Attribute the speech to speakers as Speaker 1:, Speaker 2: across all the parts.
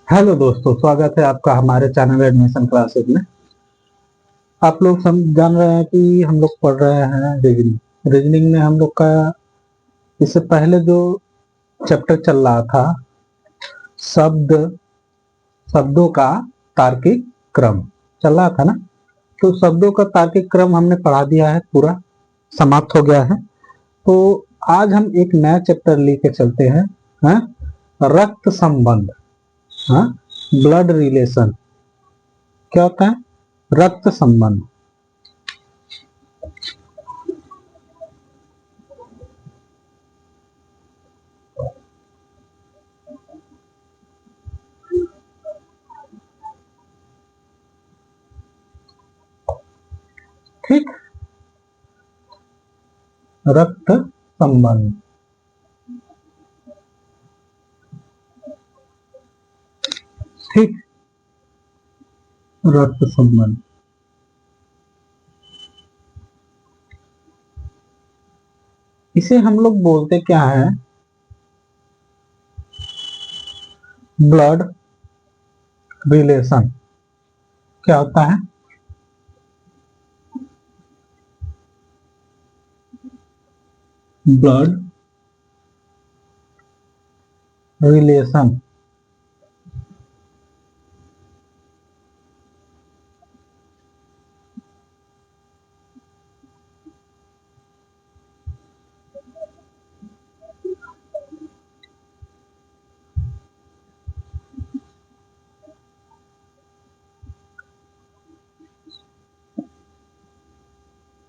Speaker 1: Hello दोस्तों, स्वागत है आपका हमारे चैनल एडमिशन क्लासेस में। आप लोग जान रहे हैं कि हम लोग पढ़ रहे हैं रीजनिंग। रीजनिंग में हम लोग का इससे पहले जो चैप्टर चल रहा था, शब्द शब्दों का तार्किक क्रम चल रहा था ना। तो शब्दों का तार्किक क्रम हमने पढ़ा दिया है, पूरा समाप्त हो गया है। तो आज हम एक नया चैप्टर लेके चलते हैं, हाँ? रक्त संबंध, हाँ, ब्लड रिलेशन। क्या होता है रक्त संबंध? ठीक, रक्त संबंध। ठीक, रक्त संबंध इसे हम लोग बोलते क्या है? Blood relation. क्या होता है? Blood relation.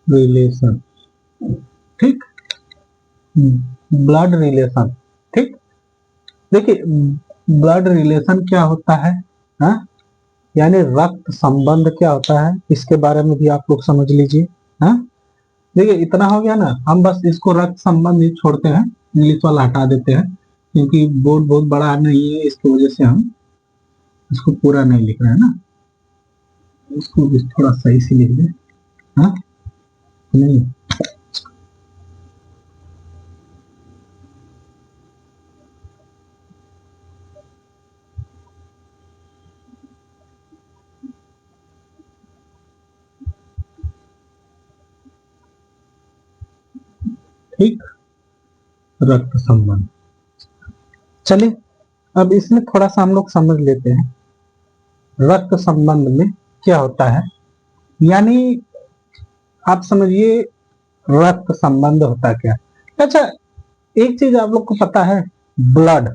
Speaker 1: रिलेशन, ठीक, ब्लड रिलेशन। ठीक, देखिए, ब्लड रिलेशन क्या होता है, हाँ? यानी रक्त संबंध क्या होता है, इसके बारे में भी आप लोग समझ लीजिए। हाँ, देखिए, इतना हो गया ना। हम बस इसको रक्त संबंध ही छोड़ते हैं, इंग्लिश वाला हटा देते हैं, क्योंकि बोर्ड बहुत बड़ा नहीं है, इसकी वजह से हम इसको पूरा नहीं लिख रहे हैं ना। इसको भी थोड़ा सही से लिख दे। हाँ, नहीं, ठीक, रक्त संबंध। चलिए, अब इसमें थोड़ा सा हम लोग समझ लेते हैं रक्त संबंध में क्या होता है। यानी आप समझिए, रक्त संबंध होता क्या। अच्छा, एक चीज आप लोग को पता है, ब्लड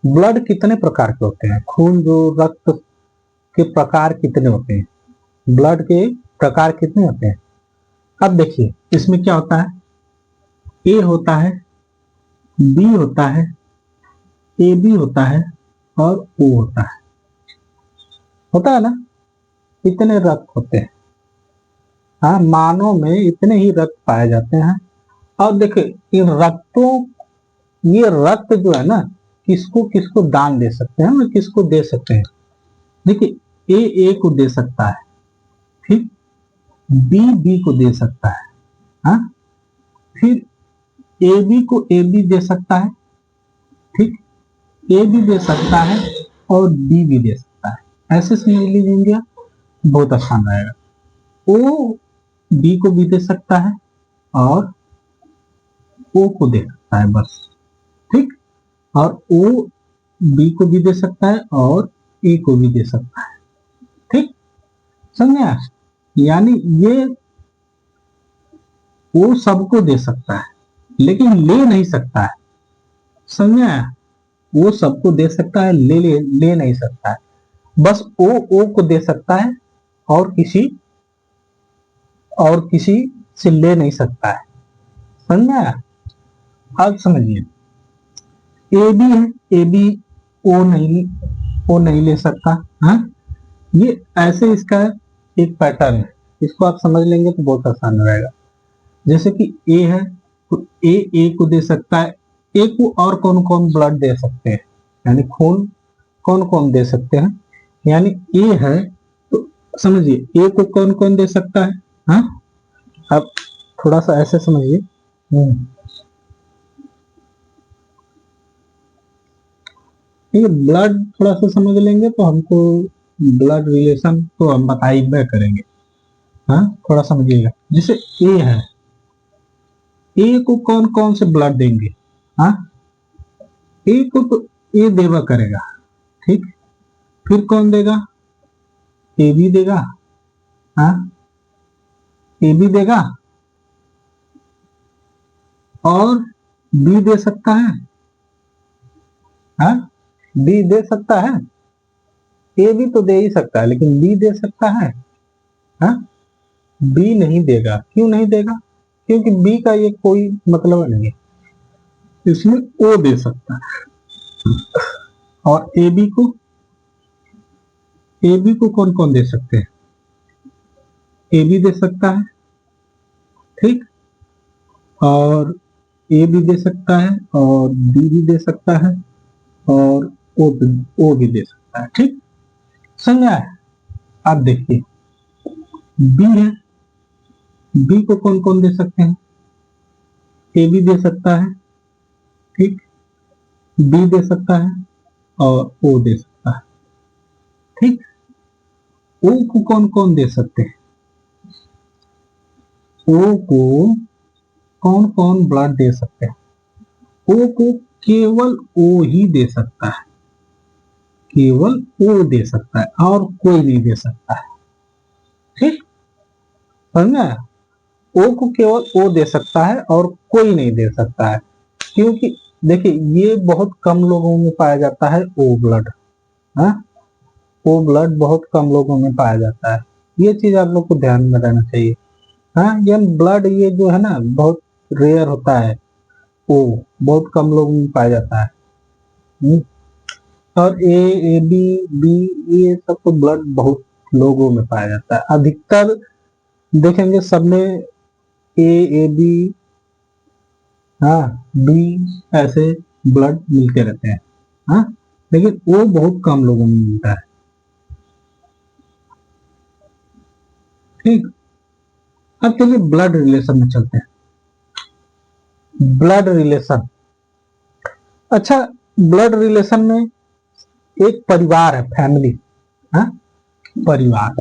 Speaker 1: ब्लड कितने प्रकार के होते हैं? खून जो रक्त के प्रकार कितने होते हैं? ब्लड के प्रकार कितने होते हैं? अब देखिए, इसमें क्या होता है, ए होता है, बी होता है, ए बी होता है, और ओ होता है ना। इतने रक्त होते हैं। हाँ, मानव में इतने ही रक्त पाए जाते हैं। और देखिए, इन रक्तों ये रक्त जो है ना, किसको किसको दान दे सकते हैं और किसको दे सकते हैं। देखिए, ए को दे सकता है, ठीक, बी बी को दे सकता है, हाँ, फिर ए बी को ए बी दे सकता है, ठीक, ए भी दे सकता है और बी भी दे सकता है। ऐसे समझ लीजिए, बहुत आसान रहेगा। ओ बी को भी दे सकता है और ओ को दे सकता है, बस। ठीक, और ओ बी को भी दे सकता है और ए को भी दे सकता है। ठीक, समझे आप? यानी ये वो सबको दे सकता है, लेकिन ले नहीं सकता है। समझे? वो सबको दे सकता है, ले नहीं सकता है। बस ओ को दे सकता है और किसी से ले नहीं सकता है। समझे? अब समझिए, ए बी है, ए बी ओ नहीं ले सकता। हाँ, ये ऐसे इसका एक पैटर्न है। इसको आप समझ लेंगे तो बहुत आसान रहेगा। जैसे कि ए है, तो ए को दे सकता है। ए को और कौन कौन ब्लड दे सकते हैं, यानी खून कौन कौन दे सकते हैं? यानी ए है, तो समझिए, ए को कौन कौन दे सकता है। हाँ, अब थोड़ा सा ऐसे समझिए। ये ब्लड थोड़ा सा समझ लेंगे तो हमको ब्लड रिलेशन तो हम बता ही करेंगे। हाँ, थोड़ा समझिएगा। जैसे ए है, ए को कौन कौन से ब्लड देंगे? हाँ, ए को तो ए देवा करेगा, ठीक। फिर कौन देगा? ए भी देगा। हाँ, ए भी देगा और बी दे सकता है। हाँ, बी दे सकता है। ए भी तो दे ही सकता है, लेकिन बी दे सकता है। हाँ, बी नहीं देगा। क्यों नहीं देगा? क्योंकि बी का ये कोई मतलब नहीं है, इसमें ओ दे सकता है। और ए बी को कौन कौन दे सकते हैं? ए भी दे सकता है, ठीक। और ए भी दे सकता है और बी भी दे सकता है और ओ भी दे सकता है, ठीक। समझा है? आप देखिए, बी है, बी को कौन कौन दे सकते हैं? ए भी दे सकता है, ठीक। बी दे सकता है और ओ दे सकता है, ठीक। ओ को कौन कौन दे सकते हैं? ओ को कौन कौन ब्लड दे सकते हैं? ओ को केवल ओ ही दे सकता है, केवल ओ दे सकता है और कोई नहीं दे सकता है, ठीक। समझा? ओ को केवल ओ दे सकता है और कोई नहीं दे सकता है। क्योंकि देखिए, ये बहुत कम लोगों में पाया जाता है ओ ब्लड। हाँ, ओ ब्लड बहुत कम लोगों में पाया जाता है। ये चीज आप लोग को ध्यान में रहना चाहिए। हाँ, ये ब्लड ये जो है ना, बहुत रेयर होता है। ओ बहुत कम लोगों में पाया जाता है। हम्म, और ए बी, बी, ये सब तो ब्लड बहुत लोगों में पाया जाता है। अधिकतर देखेंगे सब में ए बी, हाँ, बी, ऐसे ब्लड मिलते रहते हैं। हाँ, लेकिन वो बहुत कम लोगों में मिलता है, ठीक। अब चलिए ब्लड रिलेशन में चलते हैं। ब्लड रिलेशन, अच्छा, ब्लड रिलेशन में एक परिवार है, फैमिली। हाँ, परिवार,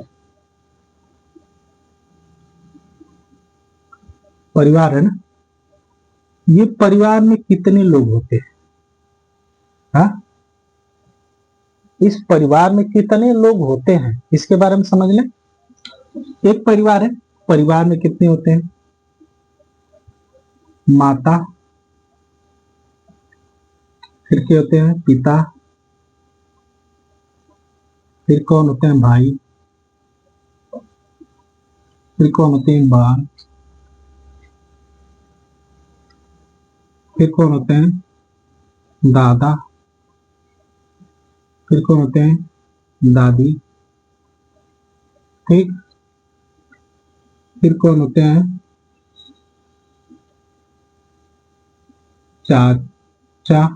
Speaker 1: परिवार है ना। ये परिवार में कितने लोग होते हैं? हाँ, इस परिवार में कितने लोग होते हैं, इसके बारे में समझ लें। एक परिवार है, परिवार में कितने होते हैं? माता, फिर क्या होते हैं? पिता, फिर कौन होते हैं? भाई, फिर कौन होते हैं? बहन, फिर कौन होते हैं? दादा, फिर कौन होते हैं? दादी, ठीक। फिर कौन होते हैं? चाचा,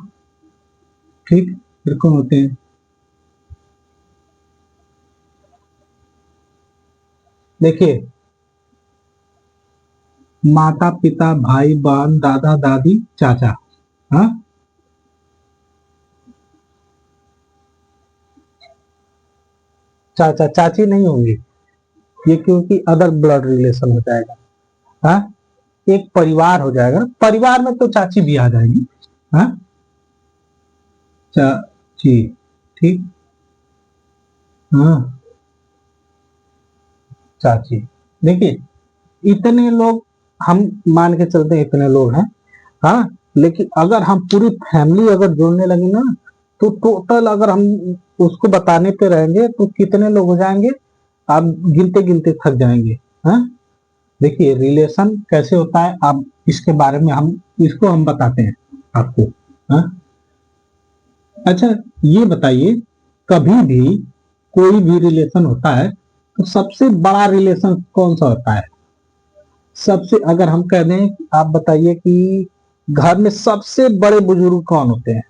Speaker 1: ठीक। फिर कौन होते हैं? देखिए, माता पिता भाई बहन दादा दादी चाचा। हाँ, चाचा चाची नहीं होंगे ये, क्योंकि अदर ब्लड रिलेशन हो जाएगा। हाँ, एक परिवार हो जाएगा, परिवार में तो चाची भी आ जाएगी। हाँ, चाची, ठीक। हाँ, चाची। देखिए, इतने लोग हम मान के चलते हैं, इतने लोग हैं। हाँ, लेकिन अगर हम पूरी फैमिली अगर जोड़ने लगे ना, तो टोटल अगर हम उसको बताने पे रहेंगे तो कितने लोग हो जाएंगे, आप गिनते गिनते थक जाएंगे। हाँ, देखिए रिलेशन कैसे होता है, आप इसके बारे में हम इसको हम बताते हैं आपको। हाँ, अच्छा, ये बताइए, कभी भी कोई भी रिलेशन होता है तो सबसे बड़ा रिलेशन कौन सा होता है? सबसे, अगर हम कह दें कि आप बताइए कि घर में सबसे बड़े बुजुर्ग कौन होते हैं,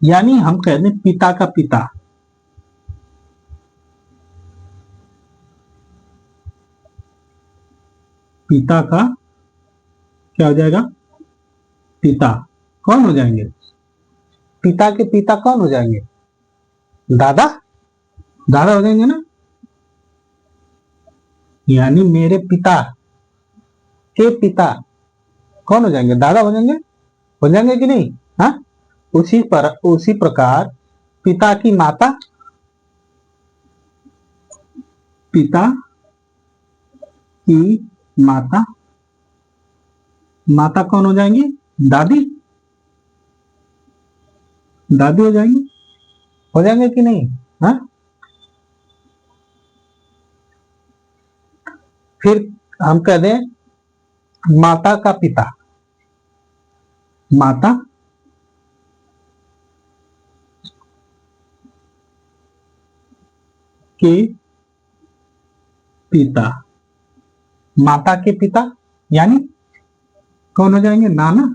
Speaker 1: यानी हम कह दें पिता का पिता, पिता का क्या हो जाएगा? पिता कौन हो जाएंगे? पिता के पिता कौन हो जाएंगे? दादा, दादा हो जाएंगे ना। यानी मेरे पिता के पिता कौन हो जाएंगे? दादा हो जाएंगे कि नहीं? हाँ, उसी प्रकार पिता की माता, पिता की माता, माता कौन हो जाएंगी? दादी, दादी हो जाएंगे कि नहीं? हाँ, फिर हम कह दें माता का पिता, माता के पिता, माता के पिता यानी कौन हो जाएंगे? नाना,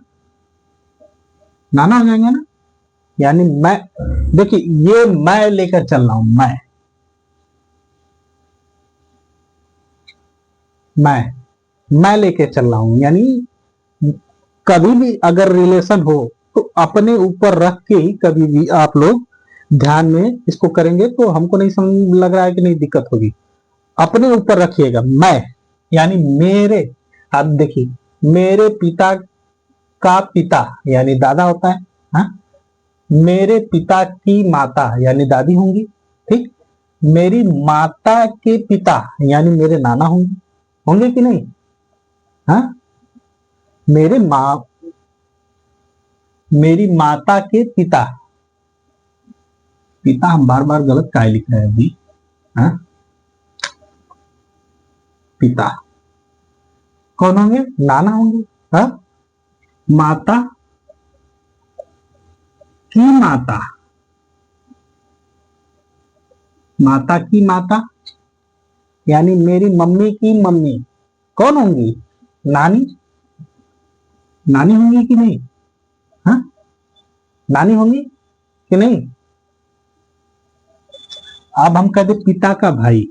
Speaker 1: नाना हो जाएंगे ना। यानी मैं, देखिए ये मैं लेकर चल रहा हूं, मैं लेके चल रहा हूं। यानी कभी भी अगर रिलेशन हो तो अपने ऊपर रख के ही कभी भी आप लोग ध्यान में इसको करेंगे तो हमको नहीं समझ लग रहा है कि नहीं दिक्कत होगी। अपने ऊपर रखिएगा मैं, यानी मेरे, आप देखिए मेरे पिता का पिता यानी दादा होता है। हाँ? मेरे पिता की माता यानी दादी होंगी। ठीक, मेरी माता के पिता यानी मेरे नाना होंगे, होंगे कि नहीं? हाँ, मेरे माँ, मेरी माता के पिता, पिता हम बार बार गलत काय लिख रहे हैं अभी। हाँ, पिता कौन होंगे? नाना होंगे। हाँ, माता की माता, माता की माता यानी मेरी मम्मी की मम्मी कौन होंगी? नानी, नानी होंगी कि नहीं? हाँ, नानी होंगी कि नहीं? अब हम कहते पिता का भाई,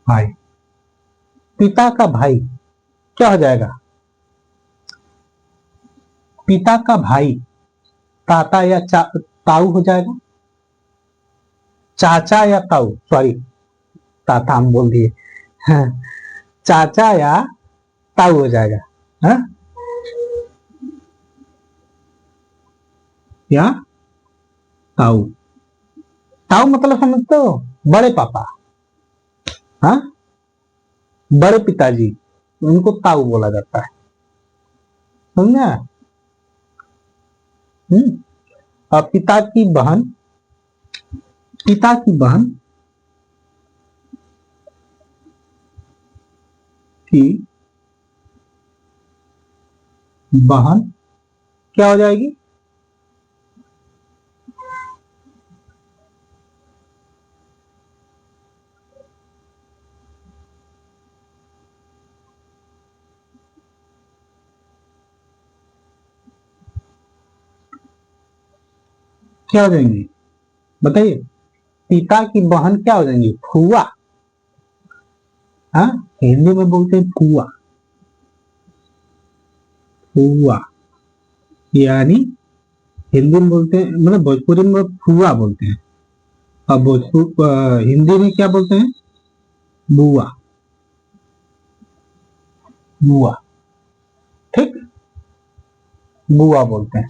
Speaker 1: भाई, पिता का भाई क्या हो जाएगा? पिता का भाई ताता या ताऊ हो जाएगा। चाचा या ताऊ, सॉरी ताता हम बोल दिए। हाँ, चाचा या ताऊ हो जाएगा। हाँ? या ताऊ, ताऊ मतलब समझते हो? बड़े पापा। हाँ, बड़े पिताजी, उनको ताऊ बोला जाता है। समझा? और पिता की बहन, पिता की बहन की बहन क्या हो जाएगी? क्या हो जाएंगी बताइए? पिता की बहन क्या हो जाएंगी? फुआ। हाँ, हिंदी में बोलते हैं फुआ, फुआ यानी हिंदी में बोलते हैं, मतलब भोजपुरी में फुआ बोलते हैं। अब हिंदी में क्या बोलते हैं? बुआ, बुआ। ठीक, बुआ बोलते हैं।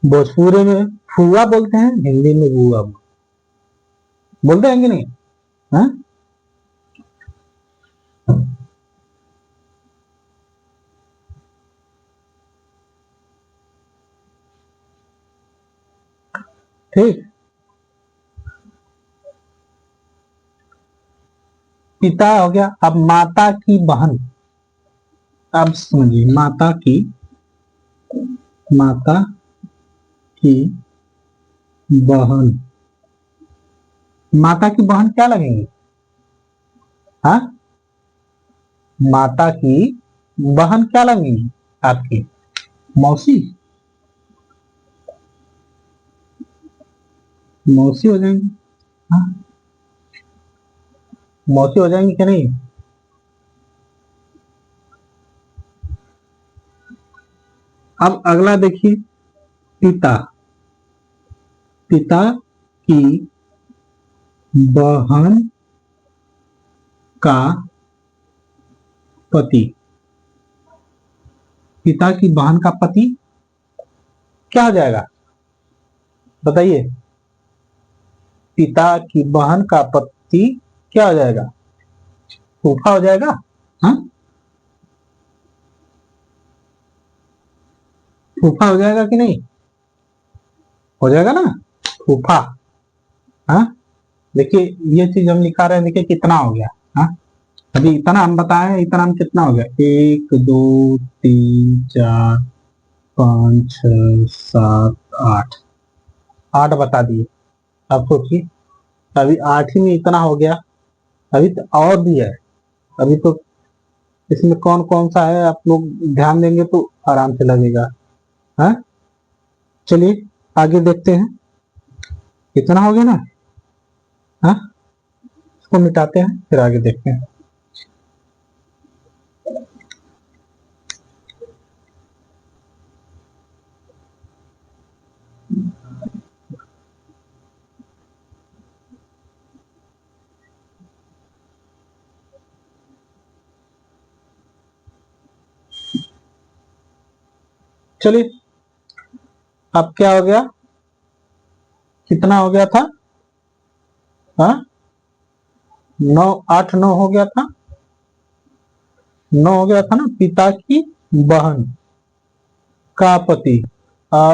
Speaker 1: भोजपुरी में फुआ बोलते हैं, हिंदी में बुआ बोलते हैं कि नहीं? हाँ, ठीक। पिता हो गया। अब माता की बहन, अब समझिए माता की बहन, माता की बहन क्या लगेंगी? हाँ, माता की बहन क्या लगेंगी आपकी? मौसी, मौसी हो जाएंगी। हाँ, मौसी हो जाएंगी कि नहीं? अब अगला देखिए, पिता, पिता की बहन का पति, पिता की बहन का पति क्या हो जाएगा बताइए? पिता की बहन का पति क्या हो जाएगा? फूफा हो जाएगा। हाँ, फूफा हो जाएगा कि नहीं? हो जाएगा ना, फूफा। हाँ, देखिए ये चीज हम लिखा रहे हैं, देखिए कितना हो गया। हाँ, अभी इतना हम बताए, इतना हम कितना हो गया, 1 2 3 4 5 6 7 8, 8 बता दिए। अब सोचिए, अभी 8 ही में इतना हो गया, अभी तो और भी है। अभी तो इसमें कौन कौन सा है आप लोग ध्यान देंगे तो आराम से लगेगा। हाँ, चलिए आगे देखते हैं, इतना हो गया ना। हाँ, इसको मिटाते हैं फिर आगे देखते हैं। चलिए, अब क्या हो गया, कितना हो गया था? हाँ, 9, 8 9 हो गया था, 9 हो गया था ना, पिता की बहन का पति। आ,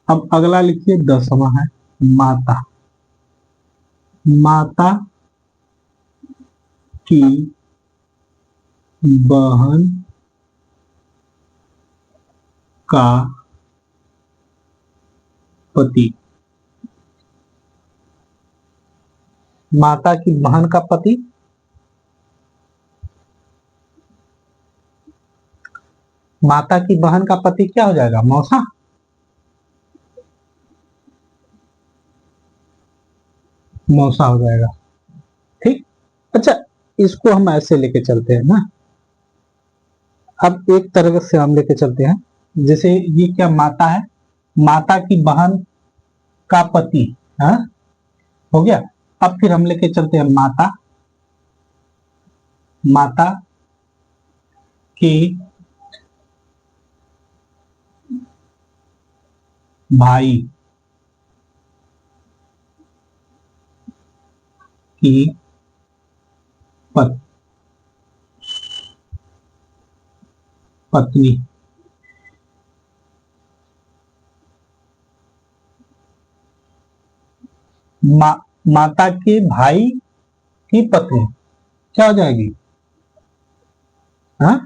Speaker 1: अब अगला लिखिए 10वां है, माता, माता की बहन का पति, माता की बहन का पति, माता की बहन का पति क्या हो जाएगा? मौसा, मौसा हो जाएगा। ठीक, अच्छा, इसको हम ऐसे लेके चलते हैं ना, अब एक तरह से हम लेके चलते हैं, जैसे ये क्या माता है, माता की बहन का पति। हाँ, हो गया। अब फिर हम लेके चलते हैं माता, माता की भाई की पत, पत्नी, माता के भाई की पत्नी क्या हो जाएगी? हाँ,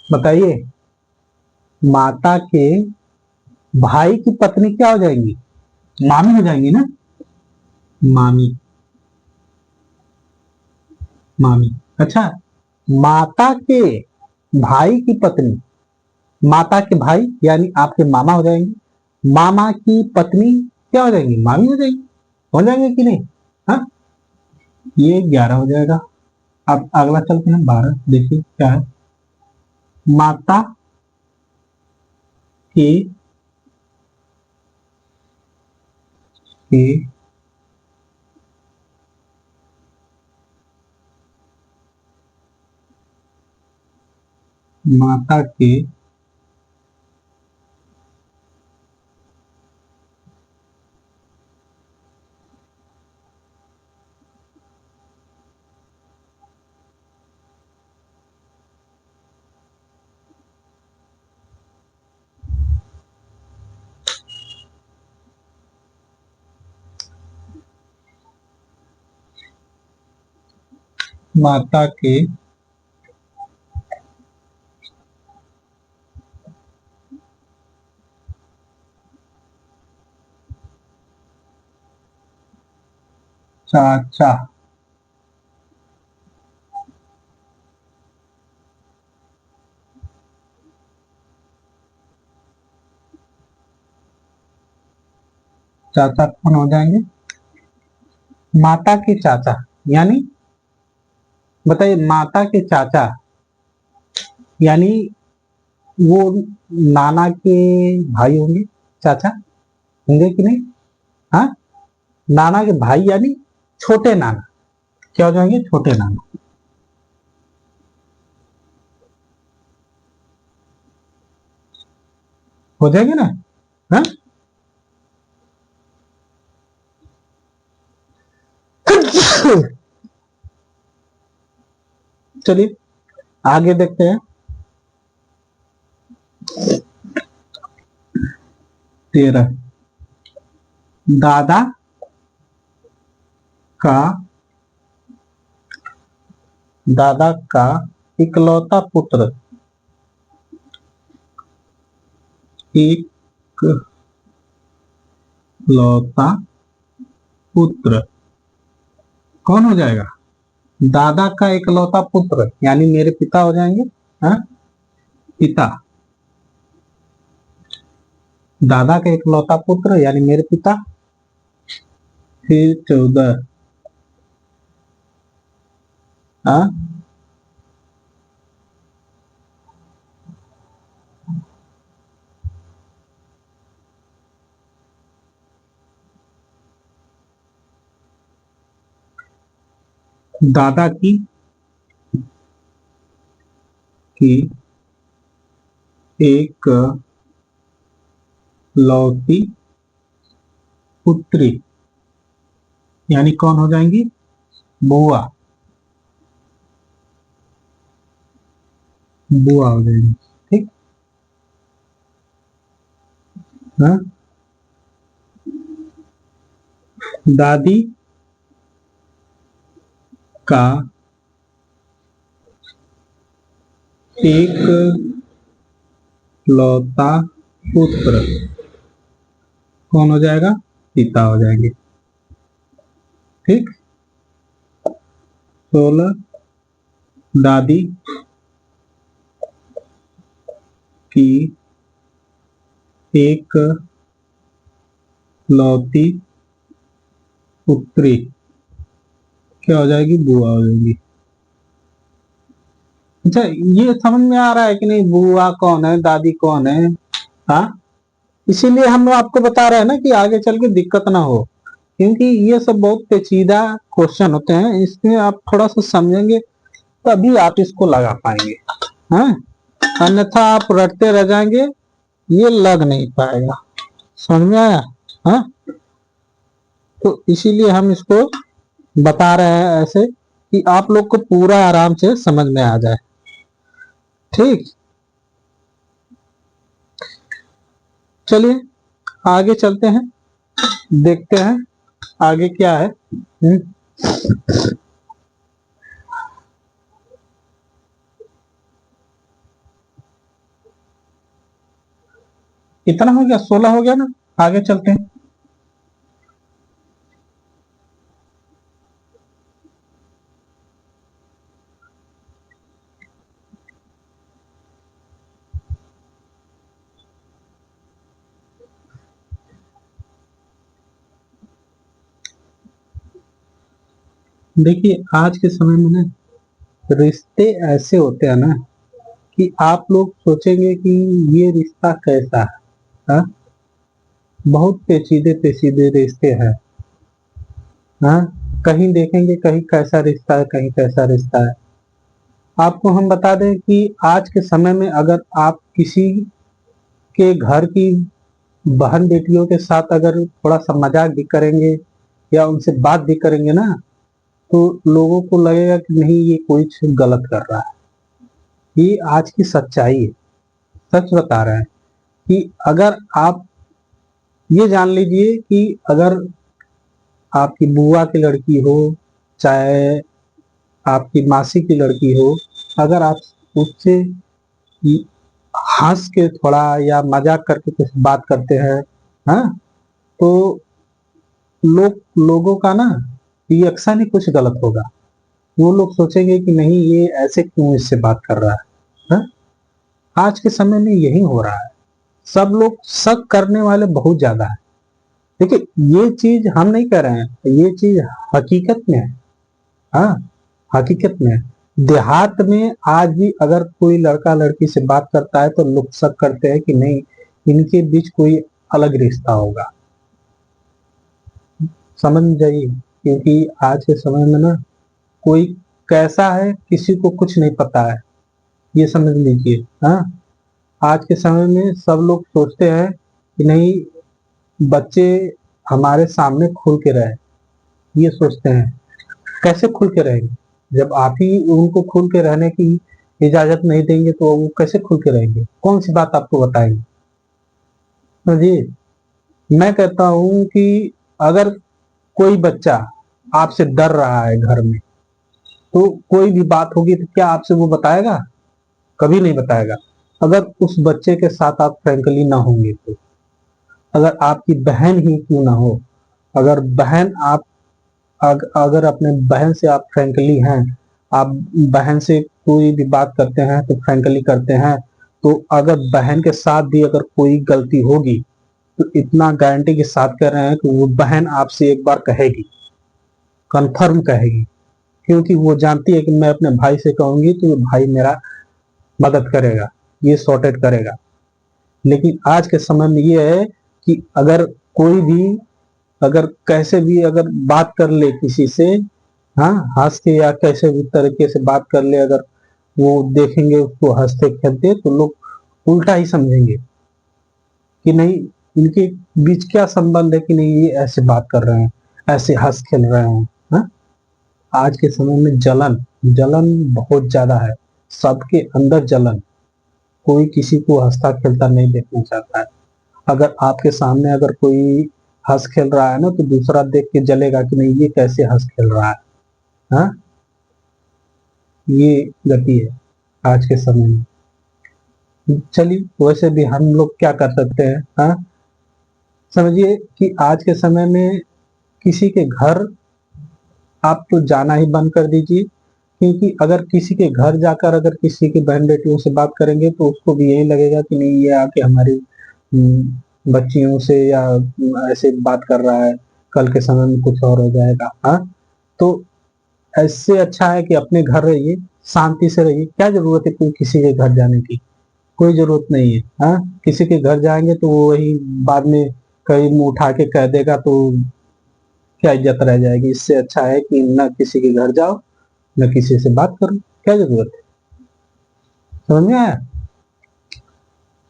Speaker 1: बताइए, माता के भाई की पत्नी क्या हो जाएंगी? मामी हो जाएंगी ना, मामी, मामी। अच्छा, माता के भाई की पत्नी, माता के भाई यानी आपके मामा हो जाएंगे, मामा की पत्नी क्या हो जाएंगी? मामी हो जाएंगी। हो जाएंगे कि नहीं? हाँ, ये 11 हो जाएगा। अब अगला चलते हैं 12, देखिए क्या है, माता की के माता के माता के चाचा, चाचा कौन हो जाएंगे? माता के चाचा, यानी बताइए माता के चाचा यानी वो नाना के भाई होंगे, चाचा होंगे कि नहीं? हाँ, नाना के भाई यानी छोटे नाना, क्या हो जाएंगे? छोटे नाना। हो जाएंगे ना? हाँ चलिए आगे देखते हैं। 13, दादा का दादा का इकलौता पुत्र, इकलौता पुत्र कौन हो जाएगा? दादा का इकलौता पुत्र यानी मेरे पिता हो जाएंगे। हाँ, पिता, दादा का इकलौता पुत्र यानी मेरे पिता। फिर 14, हाँ, दादा की एक लौती पुत्री यानी कौन हो जाएंगी? बुआ, बुआ हो जाएंगी। ठीक, हाँ, दादी का एक लौता पुत्र कौन हो जाएगा? पिता हो जाएंगे। ठीक, 16, दादी की एक लौती पुत्री क्या हो जाएगी? बुआ हो जाएगी। अच्छा, ये समझ में आ रहा है कि नहीं? बुआ कौन है, दादी कौन है? हाँ, इसीलिए हम आपको बता रहे हैं ना कि आगे चल के दिक्कत ना हो, क्योंकि ये सब बहुत पेचीदा क्वेश्चन होते हैं, इसमें आप थोड़ा सा समझेंगे तभी आप इसको लगा पाएंगे। हाँ, अन्यथा आप रटते रह जाएंगे, ये लग नहीं पाएगा। समझ में आया? हाँ, तो इसीलिए हम इसको बता रहे हैं ऐसे कि आप लोग को पूरा आराम से समझ में आ जाए। ठीक, चलिए आगे चलते हैं, देखते हैं आगे क्या है। इतना हो गया, 16 हो गया ना? आगे चलते हैं। देखिए आज के समय में ना रिश्ते ऐसे होते हैं ना कि आप लोग सोचेंगे कि ये रिश्ता कैसा है। हाँ? बहुत पेचीदे पेचीदे रिश्ते हैं। हाँ, कहीं देखेंगे कहीं कैसा रिश्ता है, कहीं कैसा रिश्ता है। आपको हम बता दें कि आज के समय में अगर आप किसी के घर की बहन बेटियों के साथ अगर थोड़ा सा मजाक भी करेंगे या उनसे बात भी करेंगे ना, तो लोगों को लगेगा कि नहीं ये कुछ गलत कर रहा है। ये आज की सच्चाई है, सच बता रहे हैं कि अगर आप ये जान लीजिए कि अगर आपकी बुआ की लड़की हो, चाहे आपकी मासी की लड़की हो, अगर आप उससे हंस के थोड़ा या मजाक करके कुछ बात करते हैं, हाँ, तो लोगों का ना रिएक्शन ही कुछ गलत होगा। वो लोग सोचेंगे कि नहीं ये ऐसे क्यों इससे बात कर रहा है। हाँ? आज के समय में यही हो रहा है, सब लोग शक करने वाले बहुत ज्यादा है। देखिए ये चीज हम नहीं कह रहे हैं, ये चीज हकीकत में है। हाँ, हकीकत में है। देहात में आज भी अगर कोई लड़का लड़की से बात करता है तो लोग शक करते हैं कि नहीं, इनके बीच कोई अलग रिश्ता होगा। समझ जाइए, क्योंकि आज के समय में ना कोई कैसा है किसी को कुछ नहीं पता है, ये समझ लीजिए। हाँ, आज के समय में सब लोग सोचते हैं कि नहीं, बच्चे हमारे सामने खुल के रहे, ये सोचते हैं। कैसे खुल के रहेंगे जब आप ही उनको खुल के रहने की इजाजत नहीं देंगे, तो वो कैसे खुल के रहेंगे, कौन सी बात आपको बताएंगे। समझिए, मैं कहता हूं कि अगर कोई बच्चा आपसे डर रहा है घर में, तो कोई भी बात होगी तो क्या आपसे वो बताएगा? कभी नहीं बताएगा। अगर उस बच्चे के साथ आप फ्रेंकली ना होंगे तो, अगर आपकी बहन ही क्यों ना हो, अगर बहन आप अगर अपने बहन से आप फ्रेंकली हैं, आप बहन से कोई भी बात करते हैं तो फ्रेंकली करते हैं, तो अगर बहन के साथ भी अगर कोई गलती होगी तो इतना गारंटी के साथ कह रहे हैं कि वो बहन आपसे एक बार कहेगी, कंफर्म कहेगी, क्योंकि वो जानती है कि मैं अपने भाई से कहूंगी तो ये भाई मेरा मदद करेगा, ये सॉर्टेड करेगा। लेकिन आज के समय में ये है कि अगर कोई भी अगर कैसे भी अगर बात कर ले किसी से, हाँ, हंस के या कैसे भी तरीके से बात कर ले, अगर वो देखेंगे उसको हंसते खेलते तो लोग उल्टा ही समझेंगे कि नहीं, इनके बीच क्या संबंध है कि नहीं ये ऐसे बात कर रहे हैं, ऐसे हंस खेल रहे हैं। हाँ? आज के समय में जलन जलन बहुत ज्यादा है, सबके अंदर जलन, कोई किसी को हंसता खेलता नहीं देखना चाहता है। अगर आपके सामने अगर कोई हंस खेल रहा है ना, तो दूसरा देख के जलेगा कि नहीं ये कैसे हंस खेल रहा है। हाँ, ये गति है आज के समय में। चलिए, वैसे भी हम लोग क्या कर सकते हैं। हाँ, समझिए कि आज के समय में किसी के घर आप तो जाना ही बंद कर दीजिए, क्योंकि अगर किसी के घर जाकर अगर किसी की बहन बेटियों से बात करेंगे तो उसको भी यही लगेगा कि नहीं, ये आके हमारी बच्चियों से या ऐसे बात कर रहा है, कल के समय में कुछ और हो जाएगा। हाँ, तो ऐसे अच्छा है कि अपने घर रहिए, शांति से रहिए। क्या जरूरत है कोई किसी के घर जाने की, कोई जरूरत नहीं है। हाँ, किसी के घर जाएंगे तो वो वही बाद में कहीं मुंह उठा के कह देगा तो क्या इज्जत रह जाएगी। इससे अच्छा है कि न किसी के घर जाओ, न किसी से बात करो, क्या जरूरत है। समझ में आया?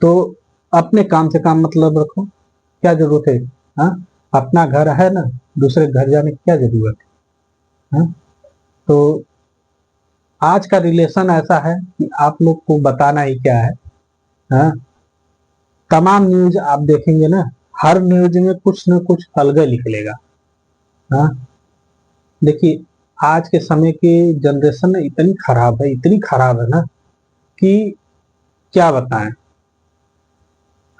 Speaker 1: तो अपने काम से काम मतलब रखो, क्या जरूरत है। हाँ, अपना घर है ना, दूसरे घर जाने की क्या जरूरत है। हाँ? तो आज का रिलेशन ऐसा है कि आप लोग को बताना ही क्या है। हाँ, तमाम न्यूज आप देखेंगे ना, हर न्यूज में कुछ ना कुछ अलग निकलेगा। हाँ, देखिए, आज के समय की जनरेशन इतनी खराब है, इतनी खराब है ना कि क्या बताएं।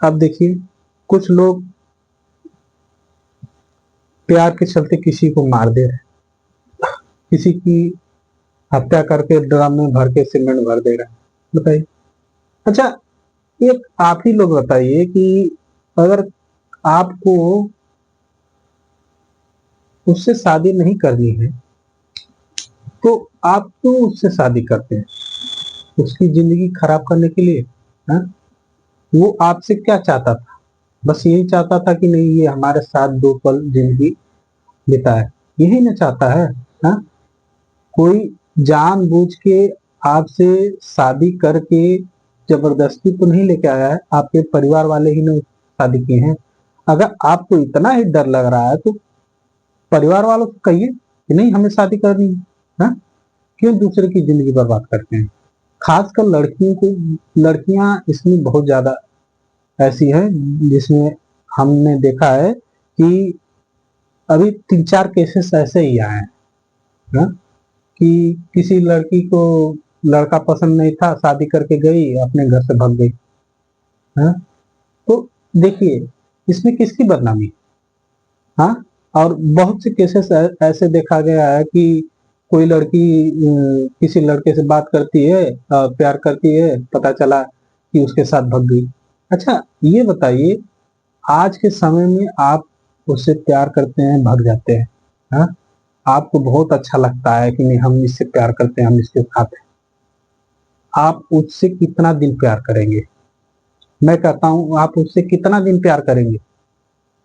Speaker 1: अब देखिए, कुछ लोग प्यार के चलते किसी को मार दे रहे हैं, किसी की हत्या करके ड्रम में भर के सीमेंट भर दे रहे हैं। बताइए। अच्छा, एक आप ही लोग बताइए कि अगर आपको उससे शादी नहीं करनी है तो आप क्यों उससे शादी करते हैं? उसकी जिंदगी खराब करने के लिए? हाँ? वो आपसे क्या चाहता था? बस यही चाहता था कि नहीं, ये हमारे साथ दो पल जिंदगी बिताए, यही ना चाहता है। हाँ? कोई जानबूझ के आपसे शादी करके जबरदस्ती तो नहीं लेके आया है, आपके परिवार वाले ही ने शादी की है। अगर आपको इतना ही डर लग रहा है तो परिवार वालों को कहिए कि नहीं, हमें शादी करनी है। हाँ? क्यों दूसरे की जिंदगी बर्बाद करते हैं? खासकर लड़कियों को, लड़कियां इसमें बहुत ज्यादा ऐसी हैं, जिसमें हमने देखा है कि अभी 3-4 केसेस ऐसे ही आए हैं। हाँ? कि किसी लड़की को लड़का पसंद नहीं था, शादी करके गई, अपने घर से भाग गई। हाँ? तो देखिए, इसमें किसकी बदनामी? हाँ, और बहुत से केसेस ऐसे देखा गया है कि कोई लड़की किसी लड़के से बात करती है, प्यार करती है, पता चला कि उसके साथ भाग गई। अच्छा, ये बताइए, आज के समय में आप उससे प्यार करते हैं, भाग जाते हैं। हाँ, आपको बहुत अच्छा लगता है कि नहीं हम इससे प्यार करते हैं, हम इसके साथ हैं। आप उससे कितना दिन प्यार करेंगे? मैं कहता हूं आप उससे कितना दिन प्यार करेंगे?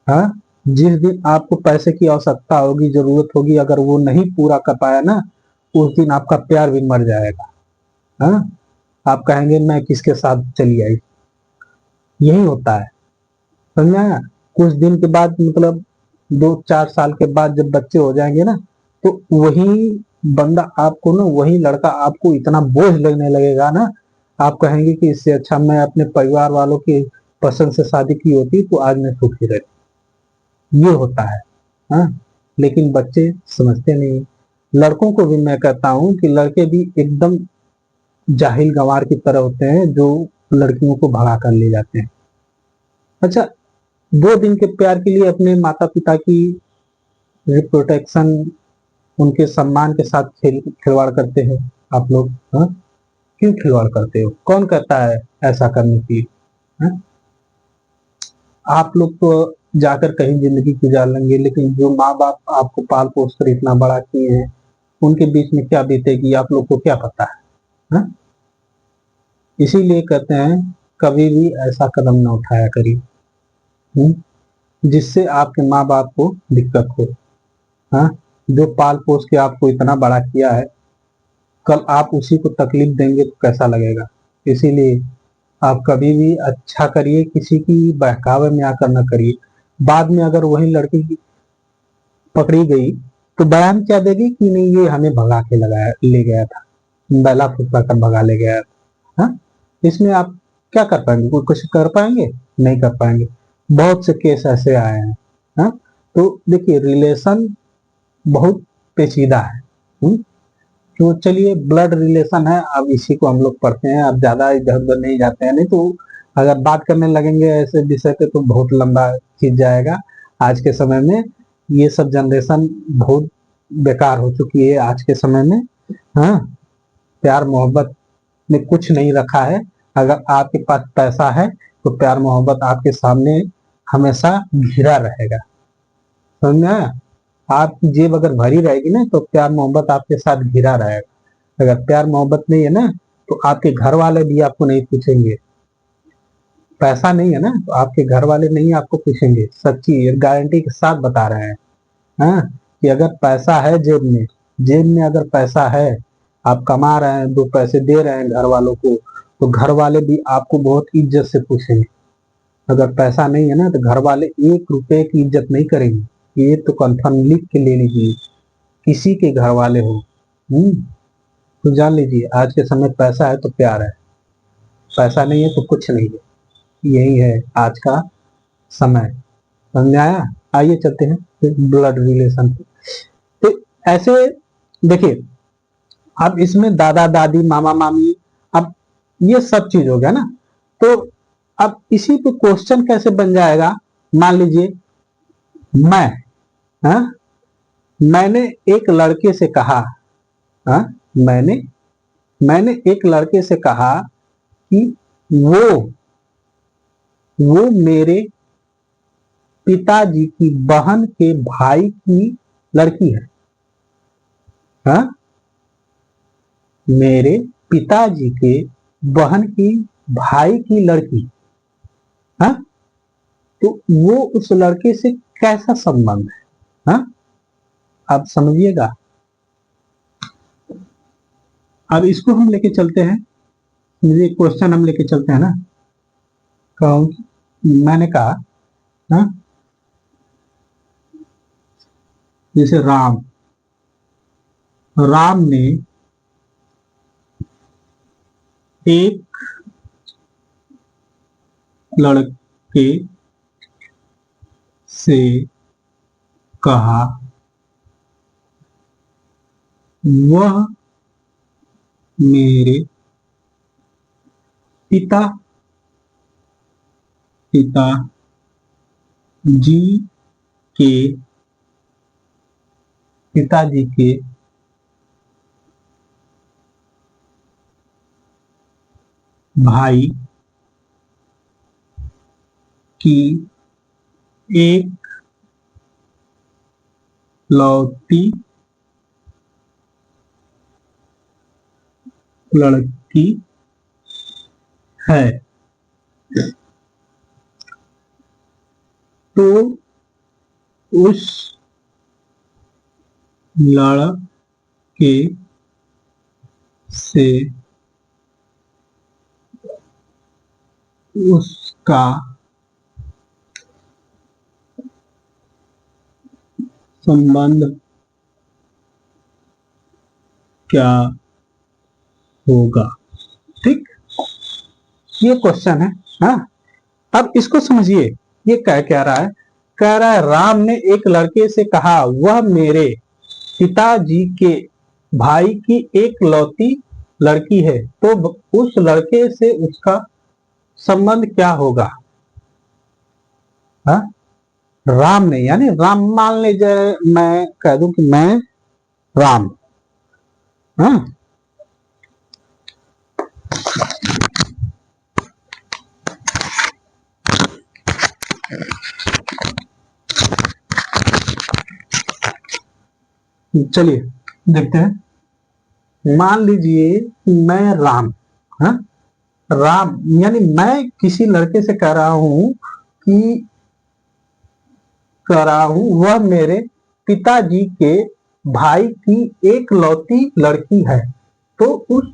Speaker 1: हाँ, जिस दिन आपको पैसे की आवश्यकता होगी, जरूरत होगी, अगर वो नहीं पूरा कर पाया ना, उस दिन आपका प्यार भी मर जाएगा। हाँ, आप कहेंगे मैं किसके साथ चली आई। यही होता है, समझ में आया? कुछ दिन के बाद मतलब 2-4 साल के बाद जब बच्चे हो जाएंगे ना, तो वही बंदा आपको ना, वही लड़का आपको इतना बोझ लगने लगेगा ना, आप कहेंगे कि इससे अच्छा मैं अपने परिवार वालों की पसंद से शादी की होती तो आज मैं सुखी रहती। ये होता है। हाँ, लेकिन बच्चे समझते नहीं। लड़कों को भी मैं कहता हूँ कि लड़के भी एकदम जाहिल गंवार की तरह होते हैं जो लड़कियों को भगा कर ले जाते हैं। अच्छा, 2 दिन के प्यार के लिए अपने माता पिता की रिप्रोटेक्शन, उनके सम्मान के साथ खिलवाड़ करते हैं आप लोग। हाँ, क्यों खिलवाड़ करते हो? कौन कहता है ऐसा करने की? हाँ? आप लोग तो जाकर कहीं जिंदगी गुजार लेंगे, लेकिन जो माँ बाप आपको पाल पोस कर इतना बड़ा किए हैं, उनके बीच में क्या बीतेगी आप लोग को क्या पता है? हाँ? इसीलिए कहते हैं कभी भी ऐसा कदम ना उठाया करिए, जिससे आपके माँ बाप को दिक्कत हो। हाँ, जो पाल पोस के आपको इतना बड़ा किया है, कल आप उसी को तकलीफ देंगे तो कैसा लगेगा? इसीलिए आप कभी भी अच्छा करिए, किसी की बहकावे में आकर न करिए। बाद में अगर वही लड़की पकड़ी गई तो बयान क्या देगी कि नहीं ये हमें भगा के लगाया ले गया था, बैला फुसला कर भगा ले गया था। हाँ? इसमें आप क्या कर पाएंगे? कोई कुछ कर पाएंगे? नहीं कर पाएंगे। बहुत से केस ऐसे आए हैं। हाँ? तो देखिए, रिलेशन बहुत पेचीदा है। तो चलिए, ब्लड रिलेशन है, अब इसी को हम लोग पढ़ते हैं, अब ज्यादा इधर उधर नहीं जाते हैं, नहीं तो अगर बात करने लगेंगे ऐसे विषय पे तो बहुत लंबा खींच जाएगा। आज के समय में ये सब जनरेशन बहुत बेकार हो चुकी है आज के समय में। हाँ, प्यार मोहब्बत में कुछ नहीं रखा है। अगर आपके पास पैसा है तो प्यार मोहब्बत आपके सामने हमेशा घिरा रहेगा। समझ में आया? आपकी जेब अगर भरी रहेगी ना तो प्यार मोहब्बत आपके साथ घिरा रहेगा। अगर प्यार मोहब्बत नहीं है ना, तो आपके घर वाले भी आपको नहीं पूछेंगे। पैसा नहीं है ना तो आपके घर वाले नहीं आपको पूछेंगे। सच्ची गारंटी के साथ बता रहे हैं। हाँ, कि अगर पैसा है जेब में अगर पैसा है, आप कमा रहे हैं, 2 पैसे दे रहे हैं घर वालों को, तो घर वाले भी आपको बहुत इज्जत से पूछेंगे। अगर पैसा नहीं है ना तो घर वाले 1 रुपए की इज्जत नहीं करेंगे। ये तो कंफर्म लिख के ले लीजिए, किसी के घर वाले हो। तो जान लीजिए, आज के समय पैसा है तो प्यार है, पैसा नहीं है तो कुछ नहीं है। यही है आज का समय। समझ में आया? आइए चलते हैं ब्लड रिलेशन पे। तो ऐसे देखिए, अब इसमें दादा दादी मामा मामी, अब ये सब चीज हो गया ना, तो अब इसी पे क्वेश्चन कैसे बन जाएगा? मान लीजिए मैं, हाँ, मैंने एक लड़के से कहा, हाँ, मैंने मैंने एक लड़के से कहा कि वो वो मेरे पिताजी की बहन के भाई की लड़की है। हाँ, मेरे पिताजी के बहन की भाई की लड़की। हाँ, तो वो उस लड़के से कैसा संबंध है? हाँ, आप समझिएगा। अब इसको हम लेके चलते हैं, मुझे क्वेश्चन हम लेके चलते हैं ना। मैंने कहा, हाँ, जैसे राम राम ने एक लड़के से कहा, वह मेरे पिता पिताजी के पिताजी के भाई की एक लौती लड़की है तो उस लड़के से उसका संबंध क्या होगा। ठीक, ये क्वेश्चन है। हाँ, अब इसको समझिए, ये कह रहा है, कह रहा है राम ने एक लड़के से कहा वह मेरे पिताजी के भाई की एक लौती लड़की है तो उस लड़के से उसका संबंध क्या होगा। हाँ, राम ने, यानी राम, मान लीजिए मैं कह दूं कि मैं राम। हाँ, चलिए देखते हैं। मान लीजिए कि मैं राम, हाँ, राम यानी मैं किसी लड़के से कह रहा हूं कि वह मेरे पिताजी के भाई की एक लौती लड़की है तो उस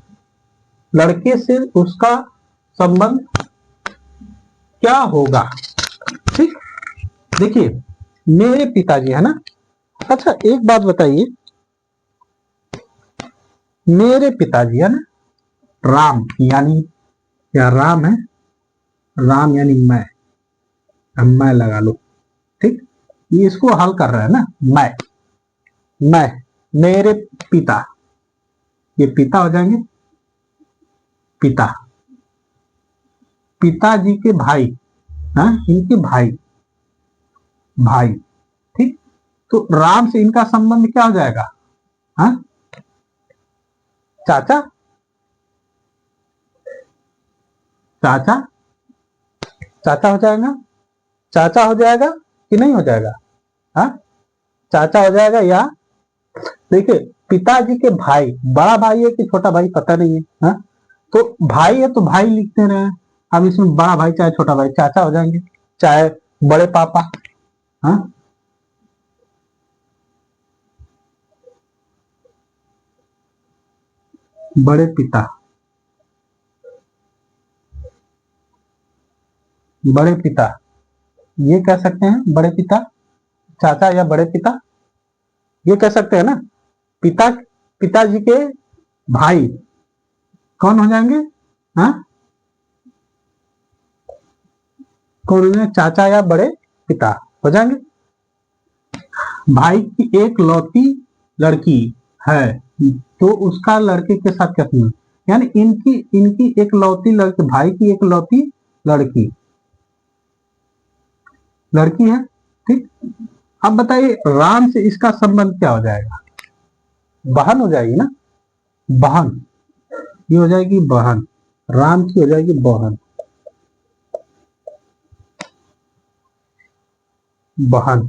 Speaker 1: लड़के से उसका संबंध क्या होगा। ठीक, देखिए मेरे पिताजी है ना। अच्छा एक बात बताइए, मेरे पिताजी है ना, राम यानी क्या, राम है, राम यानी मैं लगा लो। ठीक, ये इसको हल कर रहा है ना, मैं मेरे पिता, ये पिता हो जाएंगे, पिता, पिताजी के भाई, हाँ, इनके भाई, भाई। ठीक, तो राम से इनका संबंध क्या हो जाएगा। हाँ, चाचा, चाचा, चाचा हो जाएगा, चाचा हो जाएगा कि नहीं हो जाएगा। हाँ, चाचा हो जाएगा। या देखिए पिताजी के भाई, बड़ा भाई है कि छोटा भाई पता नहीं है। हाँ, तो भाई है तो भाई लिखते रहे। अब इसमें बड़ा भाई चाहे छोटा भाई चाचा हो जाएंगे, चाहे बड़े पापा। हाँ, बड़े पिता, बड़े पिता, ये कह सकते हैं बड़े पिता, चाचा या बड़े पिता, ये कह सकते हैं ना। पिता, पिताजी के भाई कौन हो जाएंगे। हाँ, कौन हो जाएंगे, चाचा या बड़े पिता हो जाएंगे। भाई की एक लौती लड़की है तो उसका लड़के के साथ क्या संबंध, यानी इनकी इनकी एक लौती लड़की, भाई की एक लौती लड़की लड़की है। ठीक, अब बताइए राम से इसका संबंध क्या हो जाएगा, बहन हो जाएगी ना, बहन, ये हो जाएगी बहन, राम की हो जाएगी बहन, बहन,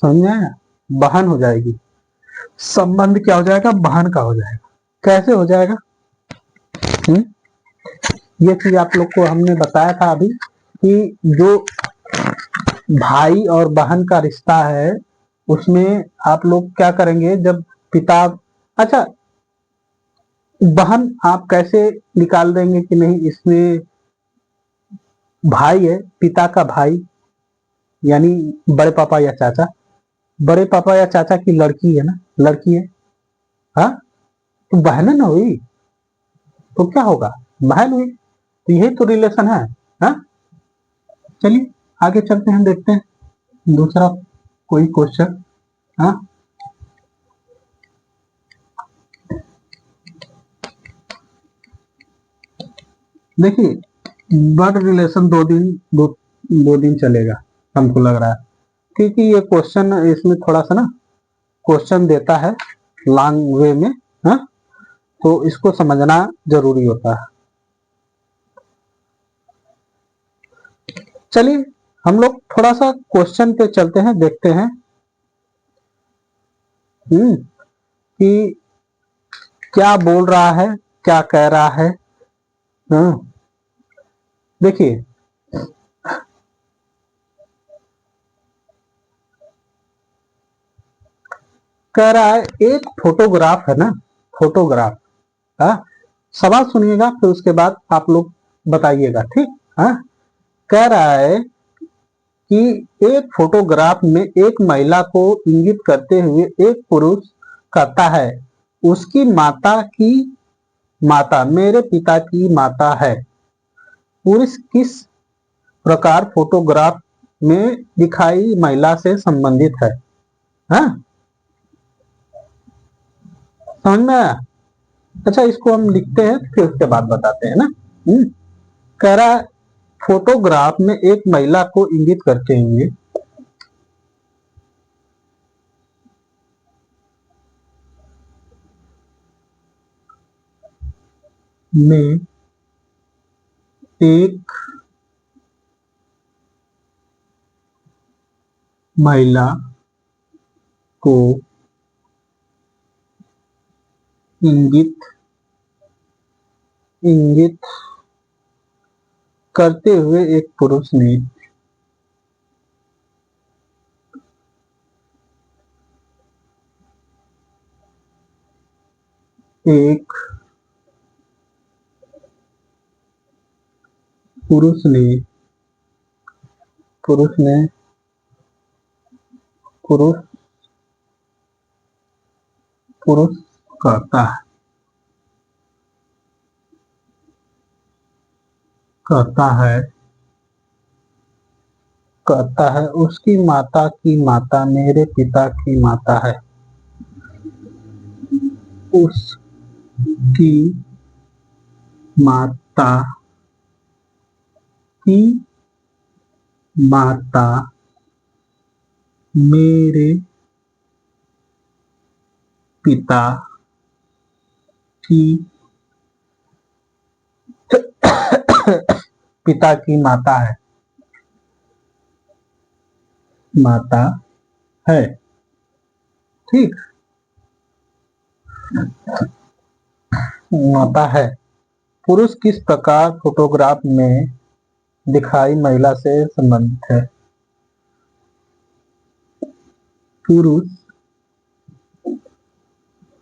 Speaker 1: समझ में आया, बहन हो जाएगी, संबंध क्या हो जाएगा, बहन का हो जाएगा। कैसे हो जाएगा। हुँ? ये चीज आप लोग को हमने बताया था अभी कि जो भाई और बहन का रिश्ता है उसमें आप लोग क्या करेंगे, जब पिता, अच्छा बहन आप कैसे निकाल देंगे कि नहीं, इसमें भाई है, पिता का भाई यानी बड़े पापा या चाचा, बड़े पापा या चाचा की लड़की है ना, लड़की है। हाँ, तो बहन ना हुई तो क्या होगा, बहन हुई, तो यही तो रिलेशन है। हाँ, चलिए आगे चलते हैं, देखते हैं दूसरा कोई क्वेश्चन। हाँ, देखिए ब्लड रिलेशन दो दिन चलेगा हमको लग रहा है, क्योंकि ये क्वेश्चन इसमें थोड़ा सा ना क्वेश्चन देता है लॉन्ग वे में। हाँ, तो इसको समझना जरूरी होता है। चलिए हम लोग थोड़ा सा क्वेश्चन पे चलते हैं, देखते हैं कि क्या बोल रहा है, क्या कह रहा है। देखिए कह रहा है एक फोटोग्राफ है ना, फोटोग्राफ। हाँ, सवाल सुनिएगा फिर उसके बाद आप लोग बताइएगा, ठीक। हाँ, कह रहा है कि एक फोटोग्राफ में एक महिला को इंगित करते हुए एक पुरुष कहता है, उसकी माता की माता मेरे पिता की माता है। पुरुष किस प्रकार फोटोग्राफ में दिखाई महिला से संबंधित है। हाँ, समझ में आया? अच्छा, इसको हम लिखते हैं फिर उसके बाद बताते हैं ना। कह रहा है फोटोग्राफ में एक महिला को इंगित करते हुए में एक महिला को इंगित इंगित करते हुए एक पुरुष ने एक पुरुष ने पुरुष ने पुरुष पुरुष कहता है कहता है कहता है उसकी माता की माता मेरे पिता की माता है। उसकी माता की माता मेरे पिता की पिता की माता है, माता है। ठीक, माता है। पुरुष किस प्रकार फोटोग्राफ में दिखाई महिला से संबंधित है। पुरुष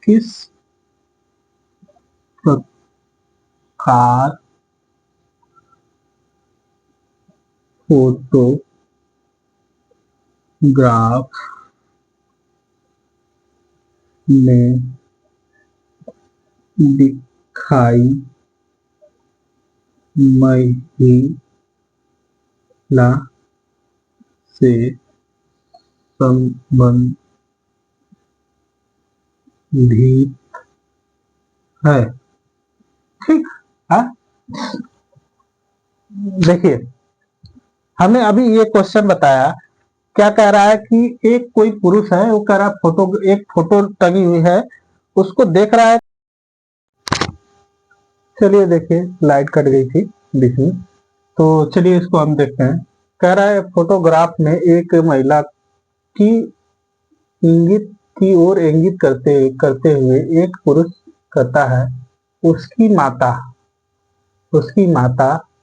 Speaker 1: किस प्रकार फोटोग्राफ में दिखाई महिला से संबंधित है। ठीक है। देखिए हमने अभी ये क्वेश्चन बताया, क्या कह रहा है कि एक कोई पुरुष है, वो कह रहा है एक फोटो टंगी हुई है, उसको देख रहा है। चलिए देखिए, लाइट कट गई थी बीच में, तो चलिए इसको हम देखते हैं। कह रहा है फोटोग्राफ में एक महिला की इंगित की ओर इंगित करते करते हुए एक पुरुष कहता है, उसकी माता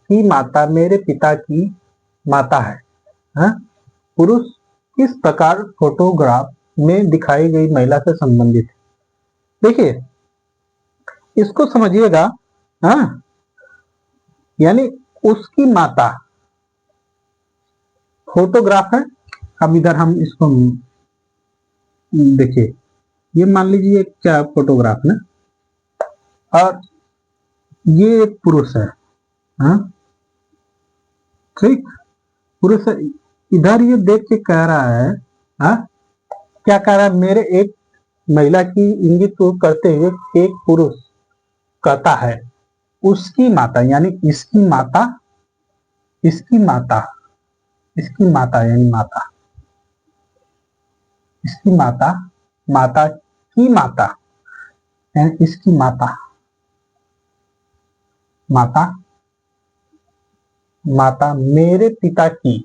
Speaker 1: की माता मेरे पिता की माता है। हाँ? पुरुष किस प्रकार फोटोग्राफ में दिखाई गई महिला से संबंधित है। देखिए इसको समझिएगा। हाँ, यानी उसकी माता फोटोग्राफ है। अब इधर हम इसको देखिए, ये मान लीजिए क्या फोटोग्राफ ना, और ये एक पुरुष है। हाँ, ठीक, पुरुष है। इधर ये देख के कह रहा है, हाँ, क्या कह रहा है, मेरे एक महिला की इंगित को करते हुए एक पुरुष कहता है, उसकी माता यानी इसकी माता इसकी माता इसकी माता यानी माता इसकी माता माता की माता यानी इसकी माता माता माता मेरे पिता की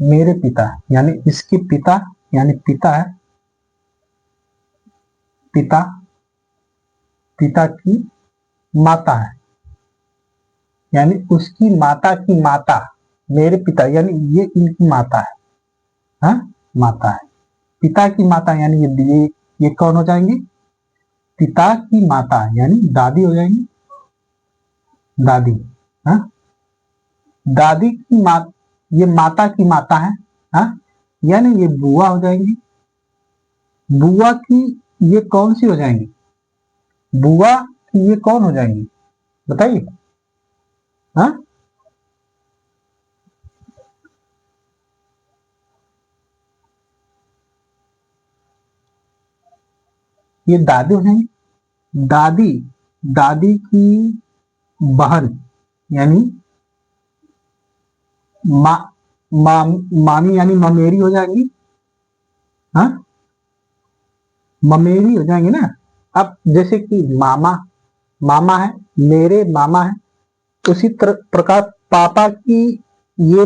Speaker 1: मेरे पिता यानी इसके पिता यानी पिता है, पिता, पिता की माता है यानी उसकी माता की माता, मेरे पिता यानी ये इनकी माता है, हाँ माता है। पिता की माता यानी ये कौन हो जाएंगी, पिता की माता यानी दादी हो जाएंगी, दादी, हाँ दादी की माँ, ये माता की माता है, हाँ यानी ये बुआ हो जाएंगी, बुआ की ये कौन सी हो जाएंगी, बुआ की ये कौन हो जाएंगी बताइए, हाँ ये दादी हो जाएंगी, दादी, दादी की बहन यानी मा, मा, मामी यानी ममेरी हो जाएंगी, हाँ ममेरी हो जाएंगे ना। अब जैसे कि मामा, मामा है, मेरे मामा है, उसी प्रकार पापा की ये,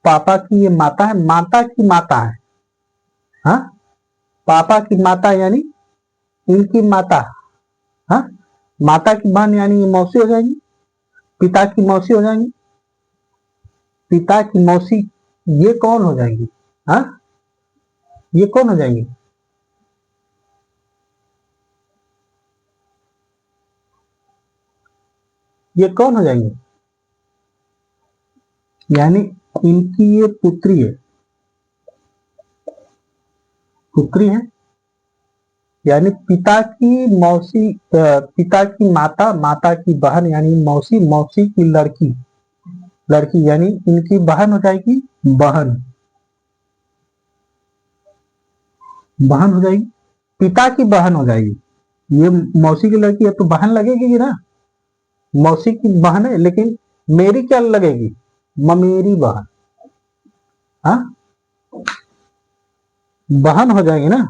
Speaker 1: पापा की ये माता है, माता की माता है, हाँ पापा की माता यानी इनकी माता, हाँ माता की बहन यानी ये मौसी हो जाएंगी, पिता की मौसी हो जाएंगी, पिता की मौसी ये कौन हो जाएंगी, हाँ ये कौन हो जाएंगी, ये कौन हो जाएंगे, यानी इनकी ये पुत्री है, पुत्री है यानी पिता की मौसी, पिता की माता, माता की बहन यानी मौसी, मौसी की लड़की, लड़की यानी इनकी बहन हो जाएगी, बहन, बहन हो जाएगी, पिता की बहन हो जाएगी, ये मौसी की लड़की है तो बहन लगेगी ना, मौसी की बहन है लेकिन मेरी क्या लगेगी, ममेरी बहन, हाँ बहन हो जाएगी ना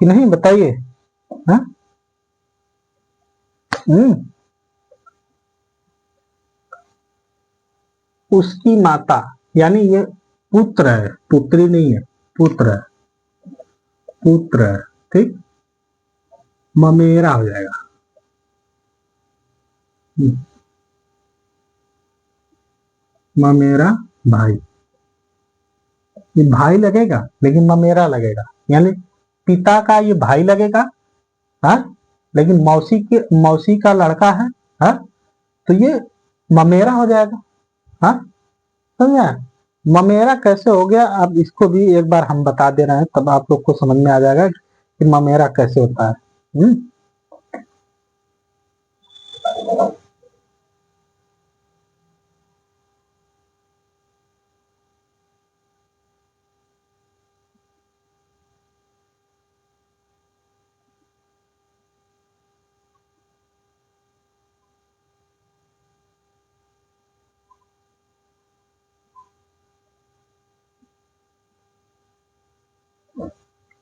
Speaker 1: कि नहीं बताइए, हाँ उसकी माता यानी ये पुत्र है, पुत्री नहीं है, पुत्र है, पुत्र है, ठीक, ममेरा हो जाएगा, ममेरा भाई, ये भाई लगेगा लेकिन ममेरा लगेगा यानी पिता का ये भाई लगेगा, हाँ लेकिन मौसी का लड़का है, हाँ तो ये ममेरा हो जाएगा, हाँ समझा। ममेरा कैसे हो गया, अब इसको भी एक बार हम बता दे रहे हैं तब आप लोग को समझ में आ जाएगा कि ममेरा कैसे होता है।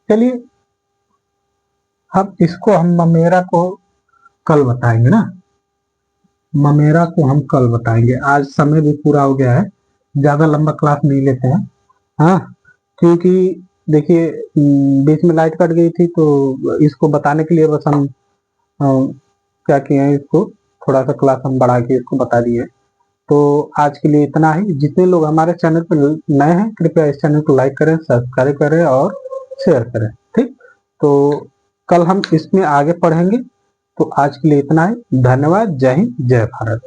Speaker 1: चलिए अब इसको हम ममेरा को कल बताएंगे ना, ममेरा को हम कल बताएंगे, आज समय भी पूरा हो गया है, ज्यादा लंबा क्लास नहीं लेते हैं, हाँ क्योंकि देखिए बीच में लाइट कट गई थी तो इसको बताने के लिए बस हम क्या किए हैं, इसको थोड़ा सा क्लास हम बढ़ा के इसको बता दिए। तो आज के लिए इतना ही, जितने लोग हमारे चैनल पर नए हैं कृपया इस चैनल को लाइक करें, सब्सक्राइब करें और शेयर करें, ठीक। तो कल हम इसमें आगे पढ़ेंगे, तो आज के लिए इतना ही, धन्यवाद, जय हिंद, जय भारत।